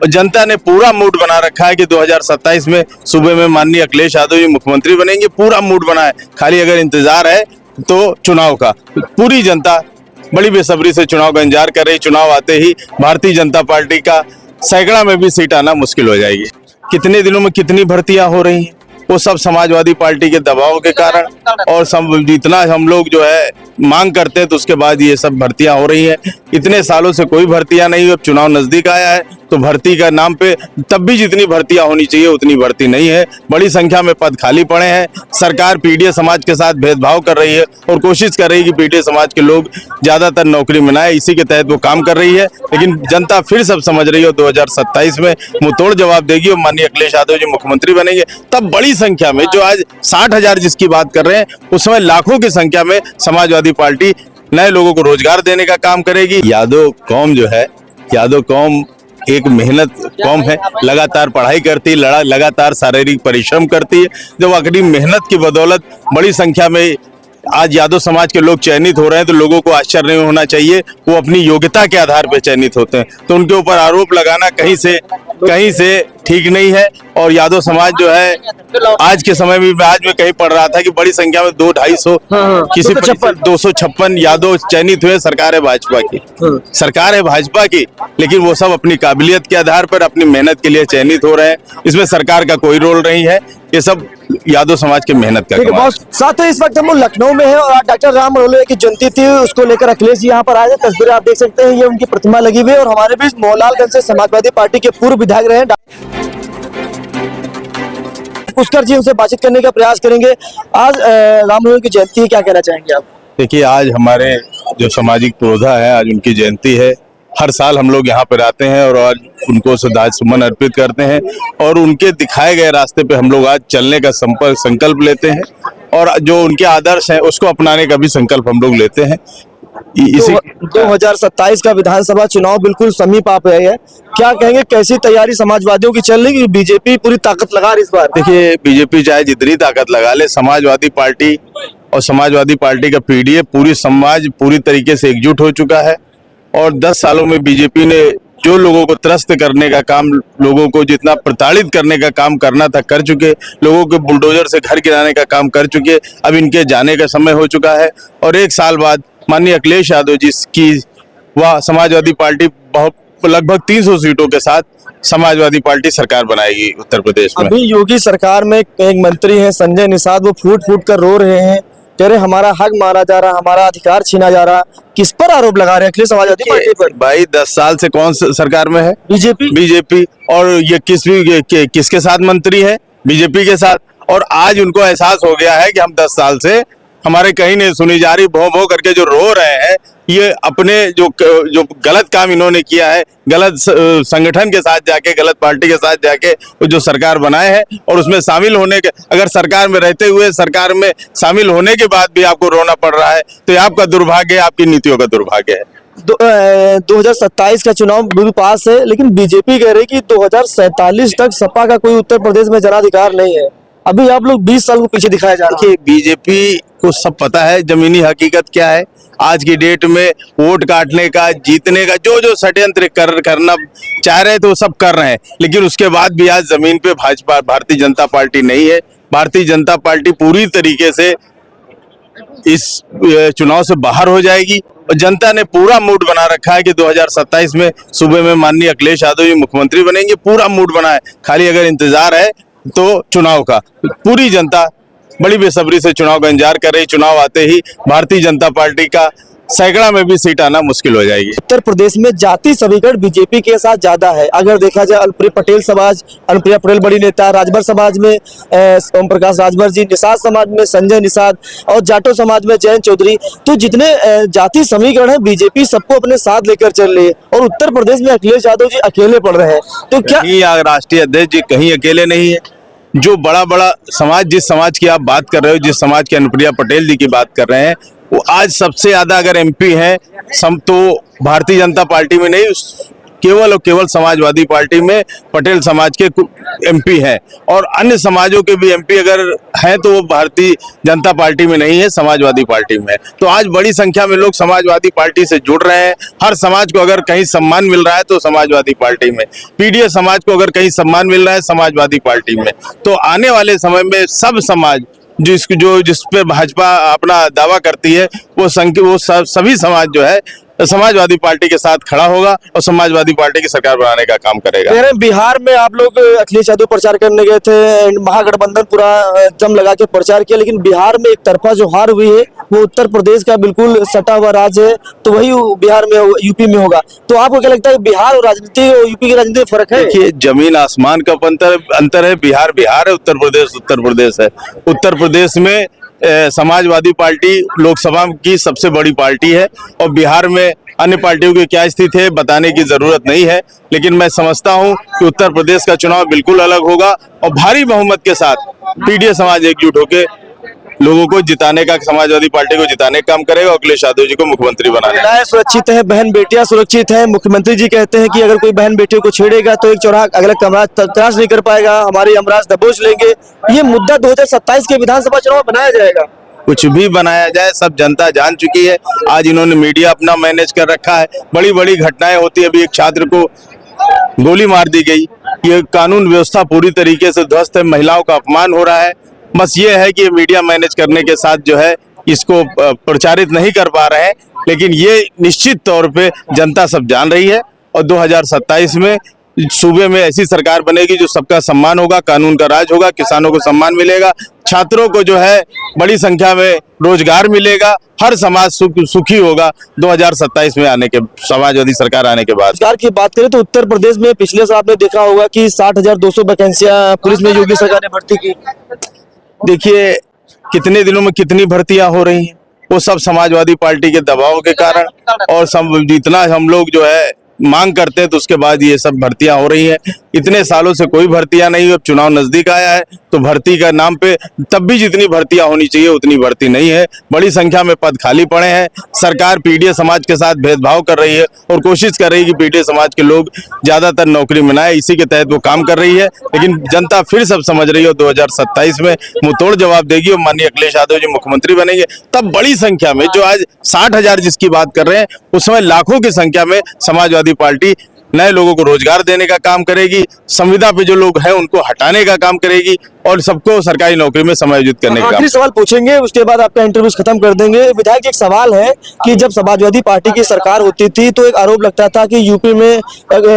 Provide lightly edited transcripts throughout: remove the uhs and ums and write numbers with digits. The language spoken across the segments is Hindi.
और जनता ने पूरा मूड बना रखा है कि 2027 में सूबे में माननीय अखिलेश यादव जी मुख्यमंत्री बनेंगे। पूरा मूड बना है, खाली अगर इंतजार है तो चुनाव का। पूरी जनता बड़ी बेसब्री से चुनाव का इंतजार कर रही। चुनाव आते ही भारतीय जनता पार्टी का सैकड़ा में भी सीट आना मुश्किल हो जाएगी। कितने दिनों में कितनी भर्तियां हो रही हैं, वो सब समाजवादी पार्टी के दबाव के कारण, और सब जितना हम लोग जो है मांग करते हैं तो उसके बाद ये सब भर्तियां हो रही हैं। इतने सालों से कोई भर्तियां नहीं, अब चुनाव नजदीक आया है तो भर्ती का नाम पे तब भी जितनी भर्तियां होनी चाहिए उतनी भर्ती नहीं है। बड़ी संख्या में पद खाली पड़े हैं। सरकार पीडीए समाज के साथ भेदभाव कर रही है और कोशिश कर रही है कि पीडीए समाज के लोग ज्यादातर नौकरी में आए, इसी के तहत वो काम कर रही है। लेकिन जनता फिर सब समझ रही है 2027 में मुंहतोड़ जवाब देगी और माननीय अखिलेश यादव जी मुख्यमंत्री बनेंगे। तब बड़ी संख्या में, जो आज 60,000 जिसकी बात कर रहे हैं, उस समय लाखों की संख्या में समाजवादी पार्टी नए लोगों को रोजगार देने का काम करेगी। यादव कौम जो है, यादव कौम एक मेहनत कौम है, लगातार पढ़ाई करती है, लगातार शारीरिक परिश्रम करती है। जब आखिरी मेहनत की बदौलत बड़ी संख्या में आज यादव समाज के लोग चयनित हो रहे हैं तो लोगों को आश्चर्य नहीं होना चाहिए। वो अपनी योग्यता के आधार पर चयनित होते हैं, तो उनके ऊपर आरोप लगाना कहीं से ठीक नहीं है। और यादव समाज जो है आज के समय में, आज मैं कहीं पढ़ रहा था कि बड़ी संख्या में 200-250 किसी 256 यादव चयनित हुए। सरकार है भाजपा की, सरकार है भाजपा की, लेकिन वो सब अपनी काबिलियत के आधार पर अपनी मेहनत के लिए चयनित हो रहे हैं। इसमें सरकार का कोई रोल नहीं है, ये सब यादव समाज की मेहनत का कमाल है। साथ ही इस वक्त हम लोग लखनऊ में है और डॉक्टर राम मनोहर की जयंती थी, उसको लेकर अखिलेश जी यहाँ पर आए थे। तस्वीरें आप देख सकते हैं, ये उनकी प्रतिमा लगी हुई है। और हमारे बीच मोहनलालगंज से समाजवादी पार्टी के पूर्व विधायक रहे पुष्कर जी, उनसे बातचीत करने का प्रयास करेंगे। आज राम मनोहर की जयंती है, क्या कहना चाहेंगे आप? देखिए, आज हमारे जो सामाजिक पुरोधा है, आज उनकी जयंती है। हर साल हम लोग यहाँ पर आते हैं और आज उनको श्रद्धासुमन अर्पित करते हैं और उनके दिखाए गए रास्ते पे हम लोग आज चलने का संकल्प लेते हैं और जो उनके आदर्श हैं उसको अपनाने का भी संकल्प हम लोग लेते हैं। इसी 2027 का विधानसभा चुनाव बिल्कुल समीप आ गया है, क्या कहेंगे, कैसी तैयारी समाजवादियों की चल रही है? बीजेपी पूरी ताकत लगा रही इस बार? देखिए, बीजेपी चाहे जितनी ताकत लगा ले, समाजवादी पार्टी और समाजवादी पार्टी का पीडीए पूरी समाज पूरी तरीके से एकजुट हो चुका है। और 10 सालों में बीजेपी ने जो लोगों को त्रस्त करने का काम, लोगों को जितना प्रताड़ित करने का काम करना था कर चुके, लोगों को बुलडोजर से घर गिराने का काम कर चुके। अब इनके जाने का समय हो चुका है और 1 साल बाद माननीय अखिलेश यादव जी की वह समाजवादी पार्टी बहुत लगभग 300 सीटों के साथ समाजवादी पार्टी सरकार बनाएगी उत्तर प्रदेश में। अभी योगी सरकार में एक मंत्री है संजय निषाद, वो फूट फूट कर रो रहे हैं, कह रहे हमारा हक मारा जा रहा, हमारा अधिकार छीना जा रहा। किस पर आरोप लगा रहे हैं? अखिलेश समाजवादी पार्टी पर। भाई 10 साल से कौन सरकार में है? बीजेपी। और ये किसके साथ मंत्री है? बीजेपी के साथ। और आज उनको एहसास हो गया है कि हम 10 साल से हमारे कहीं नहीं सुनी जा रही, भों भों करके जो रो रहे हैं, ये अपने जो गलत काम इन्होंने किया है, गलत संगठन के साथ जाके, गलत पार्टी के साथ जाके वो जो सरकार बनाए हैं और उसमें शामिल होने के, अगर सरकार में रहते हुए सरकार में शामिल होने के बाद भी आपको रोना पड़ रहा है तो ये आपका दुर्भाग्य है, आपकी नीतियों का दुर्भाग्य है। 2027 का चुनाव बिल्कुल पास है, लेकिन बीजेपी कह रही कि 2047 तक सपा का कोई उत्तर प्रदेश में जनाधिकार नहीं है। अभी आप लोग 20 साल को पीछे दिखाया जा रहा है। बीजेपी को सब पता है जमीनी हकीकत क्या है। आज की डेट में वोट काटने का, जीतने का जो षड्यंत्र करना चाह रहे थे वो सब कर रहे हैं, लेकिन उसके बाद भी आज जमीन पे भाजपा भारतीय जनता पार्टी नहीं है। भारतीय जनता पार्टी पूरी तरीके से इस चुनाव से बाहर हो जाएगी और जनता ने पूरा मूड बना रखा है कि 2027 में सूबे में माननीय अखिलेश यादव जी मुख्यमंत्री बनेंगे। पूरा मूड बना है, खाली अगर इंतजार है तो चुनाव का। पूरी जनता बड़ी बेसब्री से चुनाव का इंतजार कर रही। चुनाव आते ही भारतीय जनता पार्टी का सैकड़ा में भी सीट आना मुश्किल हो जाएगी। उत्तर प्रदेश में जाति समीकरण बीजेपी के साथ ज्यादा है। अगर देखा जाए अनुप्रिया पटेल समाज, अनुप्रिया पटेल बड़ी नेता, राजभर समाज में ओम प्रकाश राजभर जी, निषाद समाज में संजय निषाद और जाटो समाज में जयंत चौधरी, तो जितने जाति समीकरण है बीजेपी सबको अपने साथ लेकर चल रही है और उत्तर प्रदेश में अखिलेश यादव जी अकेले पड़ रहे हैं। तो क्या राष्ट्रीय अध्यक्ष जी कहीं अकेले नहीं है? जो बड़ा समाज, जिस समाज की आप बात कर रहे हो, जिस समाज की अनुप्रिया पटेल जी की बात कर रहे हैं, वो आज सबसे ज्यादा अगर एमपी हैं तो भारतीय जनता पार्टी में नहीं, केवल और केवल समाजवादी पार्टी में पटेल समाज के एमपी हैं, और अन्य समाजों के भी एमपी अगर हैं तो वो भारतीय जनता पार्टी में नहीं है, समाजवादी पार्टी में है। तो आज बड़ी संख्या में लोग समाजवादी पार्टी से जुड़ रहे हैं। हर समाज को अगर कहीं सम्मान मिल रहा है तो समाजवादी पार्टी में, पीडीए समाज को अगर कहीं सम्मान मिल रहा है समाजवादी पार्टी में। तो आने वाले समय में सब समाज जिस पे भाजपा अपना दावा करती है वो सभी समाज जो है समाजवादी पार्टी के साथ खड़ा होगा और समाजवादी पार्टी की सरकार बनाने का काम करेगा। बिहार में आप लोग अखिलेश यादव प्रचार करने गए थे, महागठबंधन पूरा दम लगा के प्रचार किया, लेकिन बिहार में एक तरफा जो हार हुई है वो उत्तर प्रदेश का बिल्कुल सटा हुआ राज्य है, तो वही बिहार में यूपी में होगा। तो आपको क्या लगता है बिहार और राजनीति और यूपी की राजनीति में फर्क है? देखिए, जमीन आसमान का अंतर है। बिहार बिहार है, उत्तर प्रदेश है। उत्तर प्रदेश में समाजवादी पार्टी लोकसभा की सबसे बड़ी पार्टी है, और बिहार में अन्य पार्टियों की क्या स्थिति है बताने की जरूरत नहीं है। लेकिन मैं समझता हूं कि उत्तर प्रदेश का चुनाव बिल्कुल अलग होगा, और भारी बहुमत के साथ पीडीए समाज एकजुट होकर लोगों को जिताने का, समाजवादी पार्टी को जिताने का काम करेगा, अखिलेश यादव जी को मुख्यमंत्री बनाने। महिलाएं सुरक्षित है, बहन बेटियां सुरक्षित है। मुख्यमंत्री जी कहते हैं कि अगर कोई बहन बेटियों को छेड़ेगा तो एक चौराहा अगला कमरा तलाश नहीं कर पाएगा, हमारी अमराज दबोच लेंगे। ये मुद्दा 2027 के विधानसभा चुनाव में बनाया जाएगा। कुछ भी बनाया जाए, सब जनता जान चुकी है। आज इन्होंने मीडिया अपना मैनेज कर रखा है। बड़ी बड़ी घटनाएं होती है। अभी एक छात्र को गोली मार दी गई। ये कानून व्यवस्था पूरी तरीके से ध्वस्त है, महिलाओं का अपमान हो रहा है। बस ये है कि ये मीडिया मैनेज करने के साथ जो है इसको प्रचारित नहीं कर पा रहे हैं, लेकिन ये निश्चित तौर पे जनता सब जान रही है। और 2027 में सूबे में ऐसी सरकार बनेगी जो सबका सम्मान होगा, कानून का राज होगा, किसानों को सम्मान मिलेगा, छात्रों को जो है बड़ी संख्या में रोजगार मिलेगा, हर समाज सुखी होगा 2027 में आने के, समाजवादी सरकार आने के बाद। रोजगार की बात करें तो उत्तर प्रदेश में पिछले साल आपने देखा होगा कि 60,200 वैकेंसियां पुलिस में योगी सरकार ने भर्ती की। देखिए, कितने दिनों में कितनी भर्तियां हो रही हैं, वो सब समाजवादी पार्टी के दबाव के कारण, और सब जितना हम लोग जो है मांग करते हैं तो उसके बाद ये सब भर्तियां हो रही हैं। इतने सालों से कोई भर्तियां नहीं, अब चुनाव नजदीक आया है तो भर्ती का नाम पे तब भी जितनी भर्तियां होनी चाहिए उतनी भर्ती नहीं है। बड़ी संख्या में पद खाली पड़े हैं। सरकार पीडीए समाज के साथ भेदभाव कर रही है और कोशिश कर रही है कि पीडीए समाज के लोग ज्यादातर नौकरी मिलाए, इसी के तहत वो काम कर रही है। लेकिन जनता फिर सब समझ रही है 2027 में मुंहतोड़ जवाब देगी और माननीय अखिलेश यादव जी मुख्यमंत्री बनेंगे। तब बड़ी संख्या में, जो आज 60,000 जिसकी बात कर रहे हैं, उस समय लाखों की संख्या में समाजवादी पार्टी नए लोगों को रोजगार देने का काम करेगी, संविदा पे जो लोग हैं उनको हटाने का काम करेगी, और सबको सरकारी नौकरी में समायोजित करने का काम। आखिरी सवाल पूछेंगे, उसके बाद आपका इंटरव्यू खत्म कर देंगे। विधायक, एक सवाल है कि जब समाजवादी पार्टी की सरकार होती थी तो एक आरोप लगता था कि यूपी में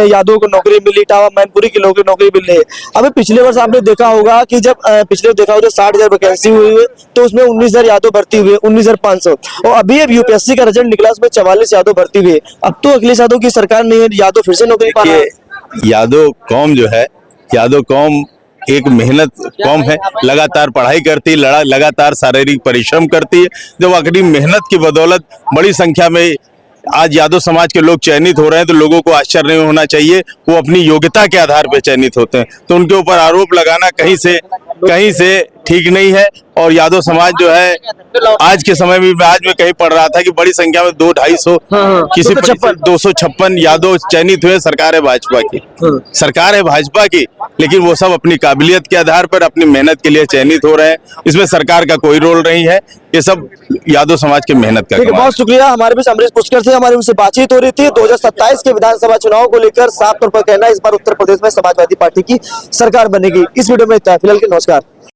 यादव को नौकरी मिली, टावा मैनपुरी की नौकरी मिल रही है। अभी पिछले वर्ष आपने देखा होगा कि जब 60,000 वैकेंसी हुई है तो उसमें 19,000 यादव भर्ती हुए, 19,500, और अभी अब यूपीएससी का रिजल्ट निकला, उसमें 44 यादव भर्ती हुए। अब तो अखिलेश यादव की सरकार नहीं है, यादव फिर से नौकरी पा रहा है। यादव कौम जो है, यादव कौम एक मेहनत कौम है, लगातार पढ़ाई करती है, लगातार शारीरिक परिश्रम करती है। जब अपनी मेहनत की बदौलत बड़ी संख्या में आज यादव समाज के लोग चयनित हो रहे हैं तो लोगों को आश्चर्य नहीं होना चाहिए। वो अपनी योग्यता के आधार पर चयनित होते हैं, तो उनके ऊपर आरोप लगाना कहीं से ठीक नहीं है। और यादव समाज जो है आज के समय में, आज मैं कहीं पढ़ रहा था कि बड़ी संख्या में 200-250 किसी 256 यादव चयनित हुए। सरकार है भाजपा की, सरकार है भाजपा की, लेकिन वो सब अपनी काबिलियत के आधार पर अपनी मेहनत के लिए चयनित हो रहे हैं। इसमें सरकार का कोई रोल नहीं है, ये सब यादव समाज की मेहनत का। बहुत शुक्रिया। हमारे बीच अमरीश पुष्कर थे, हमारी उनसे बातचीत हो रही थी। 2027 के विधानसभा चुनाव को लेकर साफ तौर पर कहना, इस बार उत्तर प्रदेश में समाजवादी पार्टी की सरकार बनेगी। इस वीडियो में इतना, फिलहाल के नमस्कार।